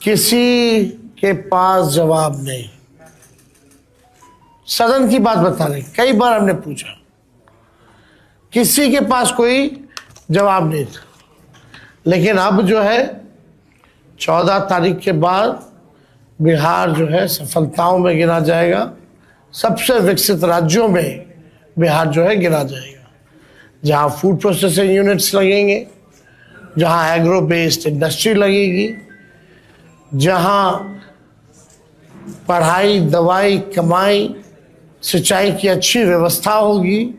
किसी के पास जवाब नहीं। सदन की बात बता रहे, कई बार हमने पूछा, किसी के पास कोई जवाब नहीं था। लेकिन अब जो है 14 तारीख के बाद बिहार जो है सफलताओं में गिना जाएगा। सबसे विकसित राज्यों में बिहार जो है गिना जाएगा, जहाँ फूड प्रोसेसिंग यूनिट्स लगेंगे, जहाँ एग्रो बेस्ड इंडस्ट्री लगेगी, जहाँ पढ़ाई, दवाई, कमाई, सिंचाई की अच्छी व्यवस्था होगी,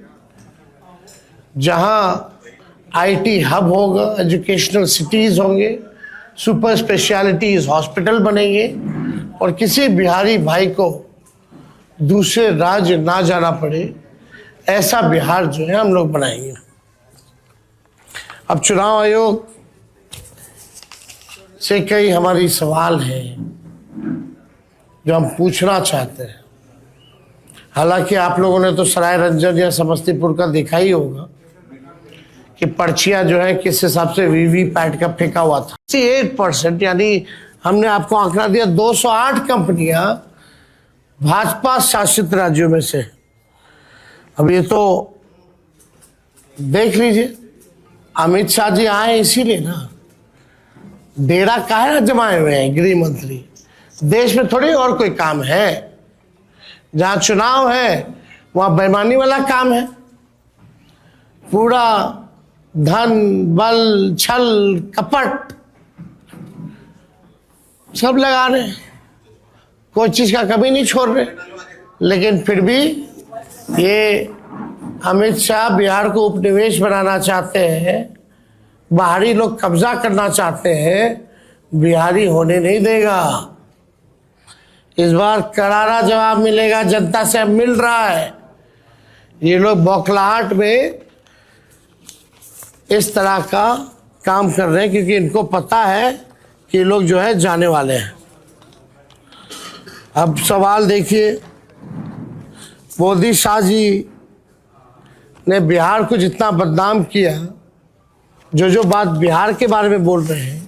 जहाँ आईटी हब होगा, एजुकेशनल सिटीज़ होंगे, सुपर स्पेशलिटीज़ हॉस्पिटल बनेंगे और किसी बिहारी भाई को दूसरे राज्य ना जाना पड़े, ऐसा बिहार जो है हम लोग बनाएंगे। अब चुनाव आयोग से कई हमारी सवाल हैं जो हम पूछना चाहते हैं। हालांकि आप लोगों ने तो सराय रंजन या समस्तीपुर का देखा ही होगा कि पर्चियां जो है किस हिसाब से वीवीपैट का फेंका हुआ था। 8%, यानी हमने आपको आंकड़ा दिया 208 कंपनियां भाजपा शासित राज्यों में से। अब ये तो देख लीजिए, अमित शाह जी आए इसीलिए ना, डेरा काहे ना जमाए हुए हैं गृह मंत्री। देश में थोड़ी और कोई काम है, जहां चुनाव है वहां बेईमानी वाला काम है। पूरा धन, बल, छल, कपट सब लगा रहे, कोई चीज का कमी नहीं छोड़ रहे। लेकिन फिर भी ये अमित शाह बिहार को उपनिवेश बनाना चाहते हैं, बाहरी लोग कब्जा करना चाहते हैं, बिहारी होने नहीं देगा। इस बार करारा जवाब मिलेगा, जनता से अब मिल रहा है। ये लोग बौखलाहट में इस तरह का काम कर रहे हैं क्योंकि इनको पता है कि ये लोग जो है जाने वाले हैं। अब सवाल देखिए, मोदी शाह जी ने बिहार को जितना बदनाम किया, जो बात बिहार के बारे में बोल रहे हैं,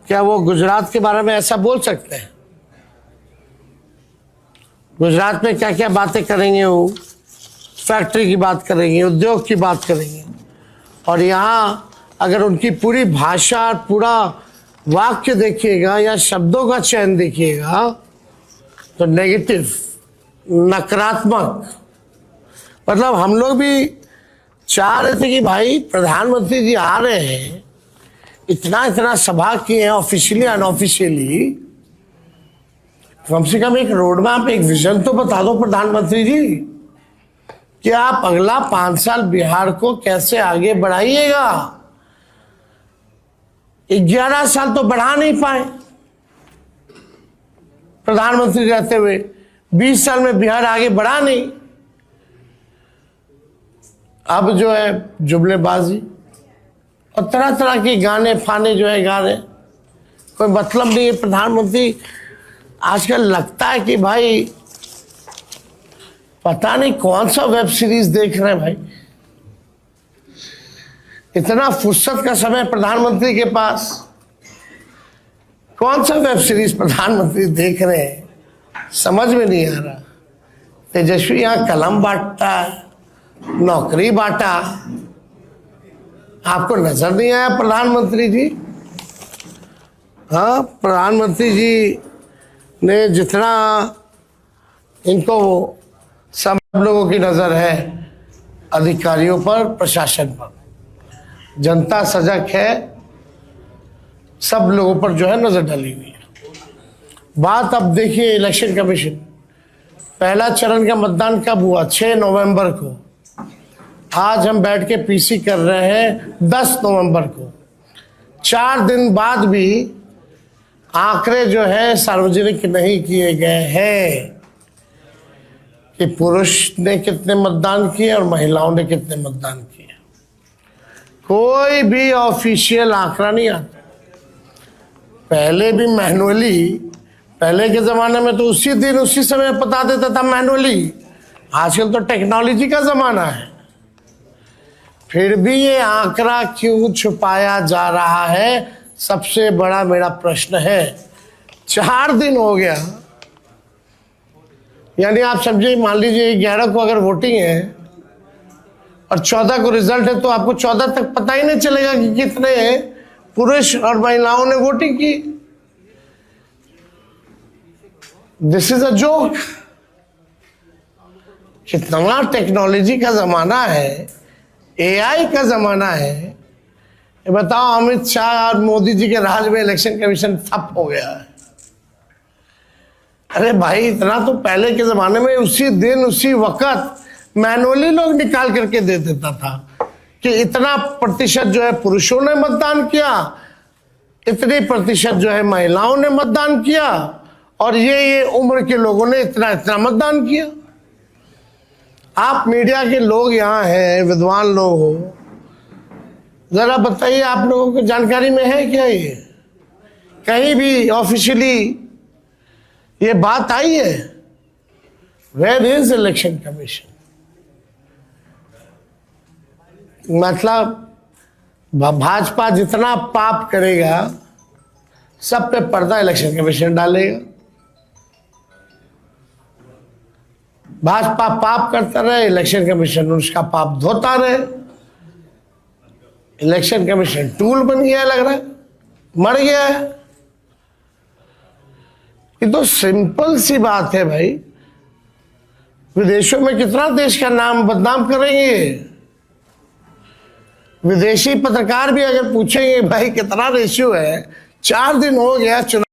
क्या वो गुजरात के बारे में ऐसा बोल सकते हैं? गुजरात में क्या क्या बातें करेंगे, वो फैक्ट्री की बात करेंगे, उद्योग की बात करेंगे, और यहाँ अगर उनकी पूरी भाषा, पूरा वाक्य देखिएगा या शब्दों का चयन देखिएगा तो नेगेटिव, नकारात्मक। मतलब हम लोग भी चाह रहे थे कि भाई प्रधानमंत्री जी आ रहे हैं, इतना सभा किए हैं ऑफिशियली अनऑफिशियली, कम से कम एक रोड मैप, एक विजन तो बता दो प्रधानमंत्री जी कि आप अगला 5 साल बिहार को कैसे आगे बढ़ाइएगा। 11 साल तो बढ़ा नहीं पाए प्रधानमंत्री रहते हुए, 20 साल में बिहार आगे बढ़ा नहीं। अब जो है जुमलेबाजी और तरह तरह के गाने फाने जो है गा रहे, कोई मतलब नहीं है। प्रधानमंत्री आजकल लगता है कि भाई पता नहीं कौन सा वेब सीरीज देख रहे हैं भाई। इतना फुर्सत का समय प्रधानमंत्री के पास, कौन सा वेब सीरीज प्रधानमंत्री देख रहे हैं, समझ में नहीं आ रहा। तेजस्वी यहाँ कलम बांटता है, नौकरी बांटा, आपको नजर नहीं आया प्रधानमंत्री जी? हाँ, प्रधानमंत्री जी ने जितना, इनको सब लोगों की नजर है अधिकारियों पर, प्रशासन पर, जनता सजग है, सब लोगों पर जो है नजर डाली हुई है। बात अब देखिए इलेक्शन कमीशन, पहला चरण का मतदान कब हुआ? 6 नवंबर को। आज हम बैठ के पीसी कर रहे हैं 10 नवंबर को। 4 दिन बाद भी आंकड़े जो है सार्वजनिक नहीं किए गए हैं कि पुरुष ने कितने मतदान किए और महिलाओं ने कितने मतदान किए। कोई भी ऑफिशियल आंकड़ा नहीं आता। पहले भी मैनुअली, पहले के जमाने में तो उसी दिन उसी समय बता देता था मैनुअली, आजकल तो टेक्नोलॉजी का जमाना है। फिर भी ये आंकड़ा क्यों छुपाया जा रहा है, सबसे बड़ा मेरा प्रश्न है। 4 दिन हो गया, यानी आप समझिए, मान लीजिए 11 को अगर वोटिंग है और 14 को रिजल्ट है, तो आपको 14 तक पता ही नहीं चलेगा कि कितने पुरुष और महिलाओं ने वोटिंग की। This is a joke. कितना टेक्नोलॉजी का जमाना है, एआई का जमाना है। ये बताओ, अमित शाह और मोदी जी के राज में इलेक्शन कमीशन ठप हो गया है। अरे भाई, इतना तो पहले के जमाने में उसी दिन उसी वक्त मैनुअली लोग निकाल करके दे देता था कि इतना प्रतिशत जो है पुरुषों ने मतदान किया, इतनी प्रतिशत जो है महिलाओं ने मतदान किया, और ये उम्र के लोगों ने इतना इतना मतदान किया। आप मीडिया के लोग यहाँ हैं, विद्वान लोग हो, जरा बताइए, आप लोगों को जानकारी में है क्या ये? कहीं भी ऑफिशियली ये बात आई है? Where is election commission? मतलब भाजपा जितना पाप करेगा, सब पे पर्दा इलेक्शन कमीशन डालेगा। भाजपा पाप करता रहे, इलेक्शन कमीशन उसका पाप धोता रहे। इलेक्शन कमीशन टूल बन गया, लग रहा है मर गया है। ये तो सिंपल सी बात है भाई। विदेशों में कितना देश का नाम बदनाम करेंगे। विदेशी पत्रकार भी अगर पूछेंगे भाई कितना रेशियो है, 4 दिन हो गया चुनाव